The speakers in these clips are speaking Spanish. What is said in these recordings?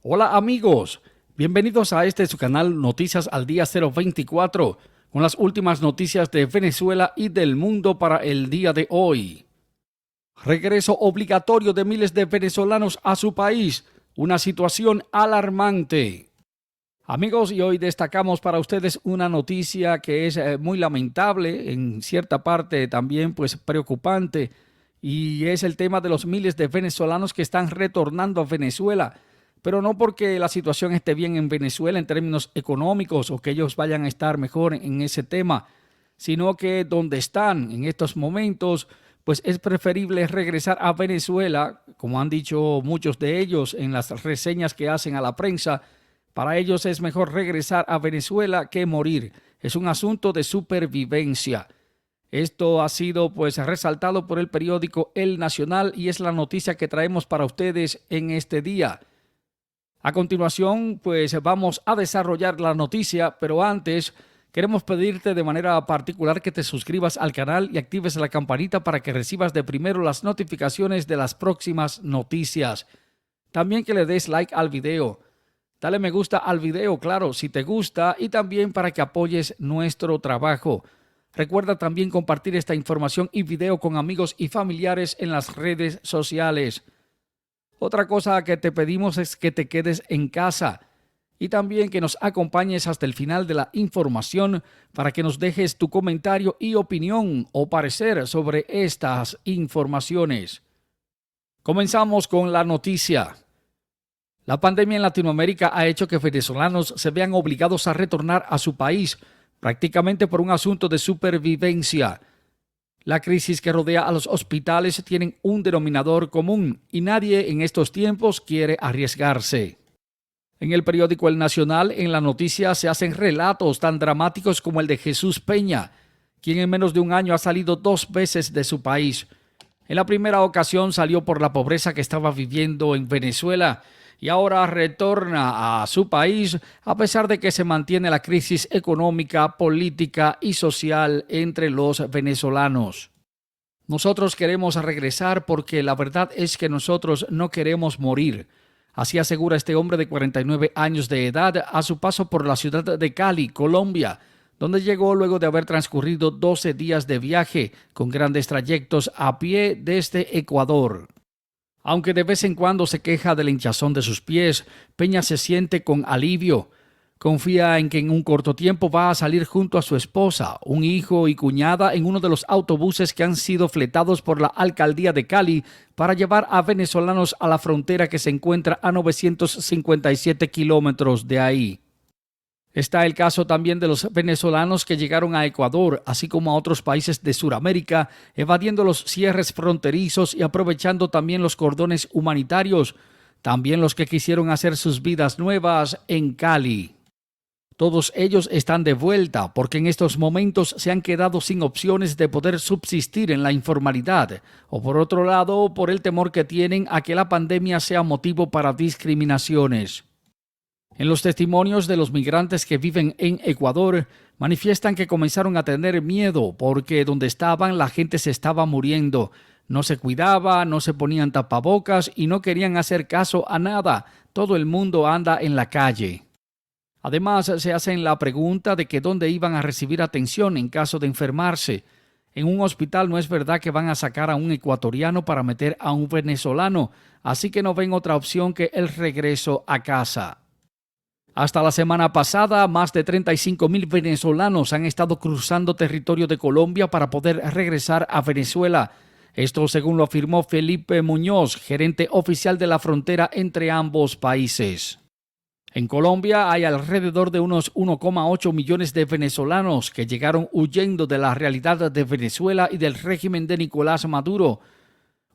Hola amigos, bienvenidos a este su canal Noticias al Día 024 con las últimas noticias de Venezuela y del mundo para el día de hoy. Regreso obligatorio de miles de venezolanos a su país, una situación alarmante. Amigos, y hoy destacamos para ustedes una noticia que es muy lamentable, en cierta parte también pues preocupante, y es el tema de los miles de venezolanos que están retornando a Venezuela, pero no porque la situación esté bien en Venezuela en términos económicos o que ellos vayan a estar mejor en ese tema, sino que donde están en estos momentos, pues es preferible regresar a Venezuela, como han dicho muchos de ellos en las reseñas que hacen a la prensa. Para ellos es mejor regresar a Venezuela que morir. Es un asunto de supervivencia. Esto ha sido pues resaltado por el periódico El Nacional y es la noticia que traemos para ustedes en este día. A continuación pues vamos a desarrollar la noticia, pero antes queremos pedirte de manera particular que te suscribas al canal y actives la campanita para que recibas de primero las notificaciones de las próximas noticias. También que le des like al video. Dale me gusta al video, claro, si te gusta, y también para que apoyes nuestro trabajo. Recuerda también compartir esta información y video con amigos y familiares en las redes sociales. Otra cosa que te pedimos es que te quedes en casa y también que nos acompañes hasta el final de la información para que nos dejes tu comentario y opinión o parecer sobre estas informaciones. Comenzamos con la noticia. La pandemia en Latinoamérica ha hecho que venezolanos se vean obligados a retornar a su país, prácticamente por un asunto de supervivencia. La crisis que rodea a los hospitales tiene un denominador común y nadie en estos tiempos quiere arriesgarse. En el periódico El Nacional, en la noticia se hacen relatos tan dramáticos como el de Jesús Peña, quien en menos de un año ha salido 2 veces de su país. En la primera ocasión salió por la pobreza que estaba viviendo en Venezuela y ahora retorna a su país a pesar de que se mantiene la crisis económica, política y social entre los venezolanos. Nosotros queremos regresar porque la verdad es que nosotros no queremos morir. Así asegura este hombre de 49 años de edad a su paso por la ciudad de Cali, Colombia, donde llegó luego de haber transcurrido 12 días de viaje con grandes trayectos a pie desde Ecuador. Aunque de vez en cuando se queja de la hinchazón de sus pies, Peña se siente con alivio. Confía en que en un corto tiempo va a salir junto a su esposa, un hijo y cuñada en uno de los autobuses que han sido fletados por la alcaldía de Cali para llevar a venezolanos a la frontera que se encuentra a 957 kilómetros de ahí. Está el caso también de los venezolanos que llegaron a Ecuador, así como a otros países de Sudamérica, evadiendo los cierres fronterizos y aprovechando también los cordones humanitarios, también los que quisieron hacer sus vidas nuevas en Cali. Todos ellos están de vuelta porque en estos momentos se han quedado sin opciones de poder subsistir en la informalidad, o por otro lado, por el temor que tienen a que la pandemia sea motivo para discriminaciones. En los testimonios de los migrantes que viven en Ecuador, manifiestan que comenzaron a tener miedo porque donde estaban la gente se estaba muriendo. No se cuidaba, no se ponían tapabocas y no querían hacer caso a nada. Todo el mundo anda en la calle. Además, se hacen la pregunta de que dónde iban a recibir atención en caso de enfermarse. En un hospital no es verdad que van a sacar a un ecuatoriano para meter a un venezolano, así que no ven otra opción que el regreso a casa. Hasta la semana pasada, más de 35,000 venezolanos han estado cruzando territorio de Colombia para poder regresar a Venezuela. Esto según lo afirmó Felipe Muñoz, gerente oficial de la frontera entre ambos países. En Colombia hay alrededor de unos 1,8 millones de venezolanos que llegaron huyendo de la realidad de Venezuela y del régimen de Nicolás Maduro.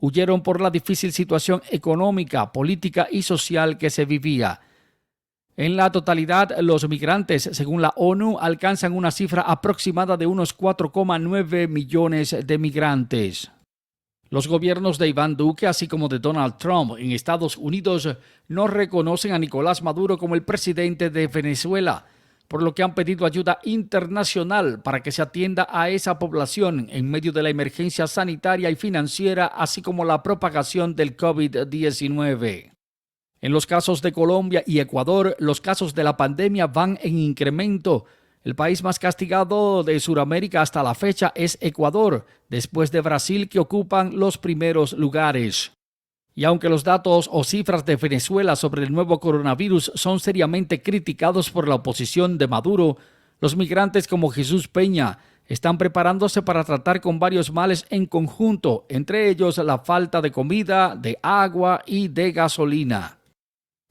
Huyeron por la difícil situación económica, política y social que se vivía. En la totalidad, los migrantes, según la ONU, alcanzan una cifra aproximada de unos 4,9 millones de migrantes. Los gobiernos de Iván Duque, así como de Donald Trump en Estados Unidos, no reconocen a Nicolás Maduro como el presidente de Venezuela, por lo que han pedido ayuda internacional para que se atienda a esa población en medio de la emergencia sanitaria y financiera, así como la propagación del COVID-19. En los casos de Colombia y Ecuador, los casos de la pandemia van en incremento. El país más castigado de Sudamérica hasta la fecha es Ecuador, después de Brasil, que ocupan los primeros lugares. Y aunque los datos o cifras de Venezuela sobre el nuevo coronavirus son seriamente criticados por la oposición de Maduro, los migrantes como Jesús Peña están preparándose para tratar con varios males en conjunto, entre ellos la falta de comida, de agua y de gasolina.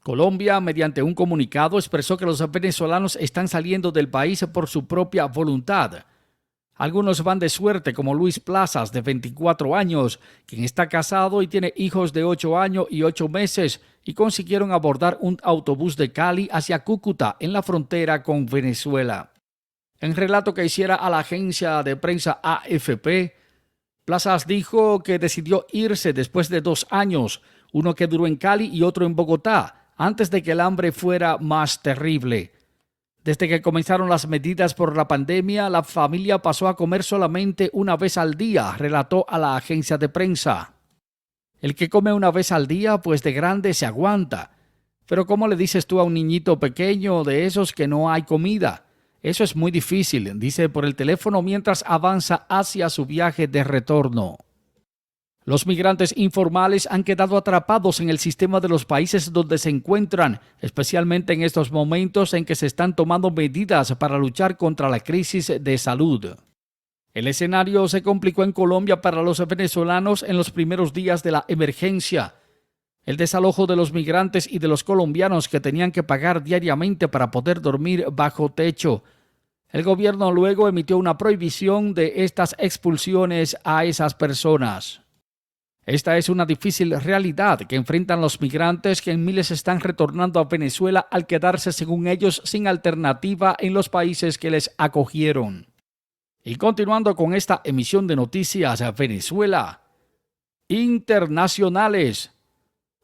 Colombia, mediante un comunicado, expresó que los venezolanos están saliendo del país por su propia voluntad. Algunos van de suerte, como Luis Plazas, de 24 años, quien está casado y tiene hijos de 8 años y 8 meses, y consiguieron abordar un autobús de Cali hacia Cúcuta, en la frontera con Venezuela. En relato que hiciera a la agencia de prensa AFP, Plazas dijo que decidió irse después de 2 años, uno que duró en Cali y otro en Bogotá, antes de que el hambre fuera más terrible. Desde que comenzaron las medidas por la pandemia, la familia pasó a comer solamente una vez al día, relató a la agencia de prensa. El que come una vez al día, pues de grande se aguanta. Pero ¿cómo le dices tú a un niñito pequeño de esos que no hay comida? Eso es muy difícil, dice por el teléfono mientras avanza hacia su viaje de retorno. Los migrantes informales han quedado atrapados en el sistema de los países donde se encuentran, especialmente en estos momentos en que se están tomando medidas para luchar contra la crisis de salud. El escenario se complicó en Colombia para los venezolanos en los primeros días de la emergencia. El desalojo de los migrantes y de los colombianos que tenían que pagar diariamente para poder dormir bajo techo. El gobierno luego emitió una prohibición de estas expulsiones a esas personas. Esta es una difícil realidad que enfrentan los migrantes que en miles están retornando a Venezuela al quedarse, según ellos, sin alternativa en los países que les acogieron. Y continuando con esta emisión de noticias a Venezuela internacionales,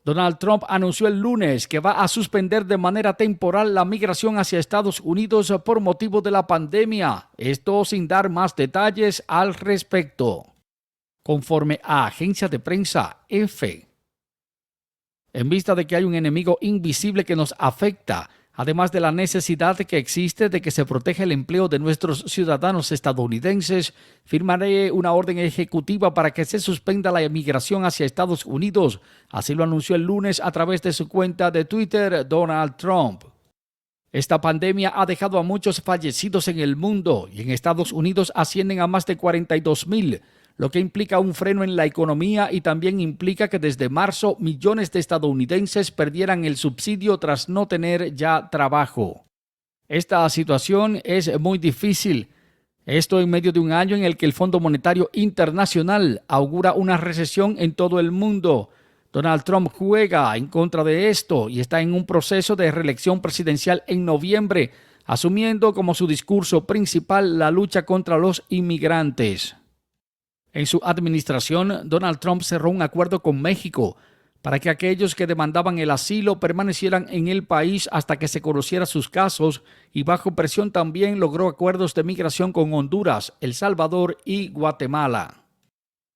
Donald Trump anunció el lunes que va a suspender de manera temporal la migración hacia Estados Unidos por motivo de la pandemia, esto sin dar más detalles al respecto. Conforme a agencia de prensa EFE. En vista de que hay un enemigo invisible que nos afecta, además de la necesidad que existe de que se proteja el empleo de nuestros ciudadanos estadounidenses, firmaré una orden ejecutiva para que se suspenda la emigración hacia Estados Unidos. Así lo anunció el lunes a través de su cuenta de Twitter Donald Trump. Esta pandemia ha dejado a muchos fallecidos en el mundo y en Estados Unidos ascienden a más de 42,000, lo que implica un freno en la economía y también implica que desde marzo millones de estadounidenses perdieran el subsidio tras no tener ya trabajo. Esta situación es muy difícil. Esto en medio de un año en el que el Fondo Monetario Internacional augura una recesión en todo el mundo. Donald Trump juega en contra de esto y está en un proceso de reelección presidencial en noviembre, asumiendo como su discurso principal la lucha contra los inmigrantes. En su administración, Donald Trump cerró un acuerdo con México para que aquellos que demandaban el asilo permanecieran en el país hasta que se conocieran sus casos, y bajo presión también logró acuerdos de migración con Honduras, El Salvador y Guatemala.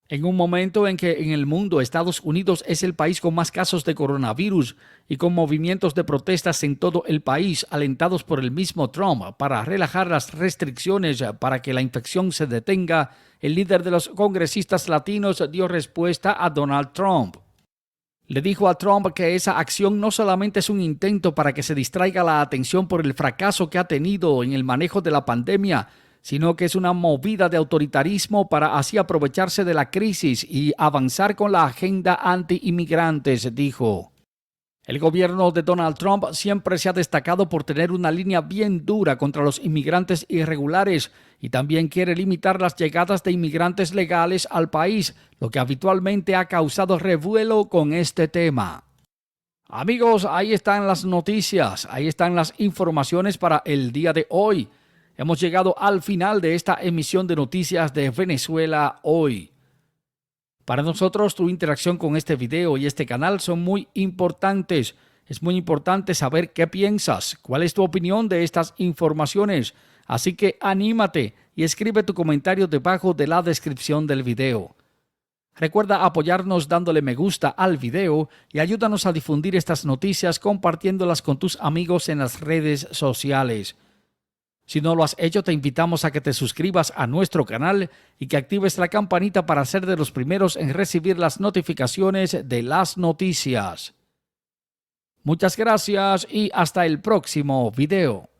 En un momento en que en el mundo Estados Unidos es el país con más casos de coronavirus y con movimientos de protestas en todo el país alentados por el mismo Trump para relajar las restricciones para que la infección se detenga, el líder de los congresistas latinos dio respuesta a Donald Trump. Le dijo a Trump que esa acción no solamente es un intento para que se distraiga la atención por el fracaso que ha tenido en el manejo de la pandemia, sino que es una movida de autoritarismo para así aprovecharse de la crisis y avanzar con la agenda anti-inmigrantes, dijo. El gobierno de Donald Trump siempre se ha destacado por tener una línea bien dura contra los inmigrantes irregulares y también quiere limitar las llegadas de inmigrantes legales al país, lo que habitualmente ha causado revuelo con este tema. Amigos, ahí están las noticias, ahí están las informaciones para el día de hoy. Hemos llegado al final de esta emisión de Noticias de Venezuela hoy. Para nosotros, tu interacción con este video y este canal son muy importantes. Es muy importante saber qué piensas, cuál es tu opinión de estas informaciones. Así que anímate y escribe tu comentario debajo de la descripción del video. Recuerda apoyarnos dándole me gusta al video y ayúdanos a difundir estas noticias compartiéndolas con tus amigos en las redes sociales. Si no lo has hecho, te invitamos a que te suscribas a nuestro canal y que actives la campanita para ser de los primeros en recibir las notificaciones de las noticias. Muchas gracias y hasta el próximo video.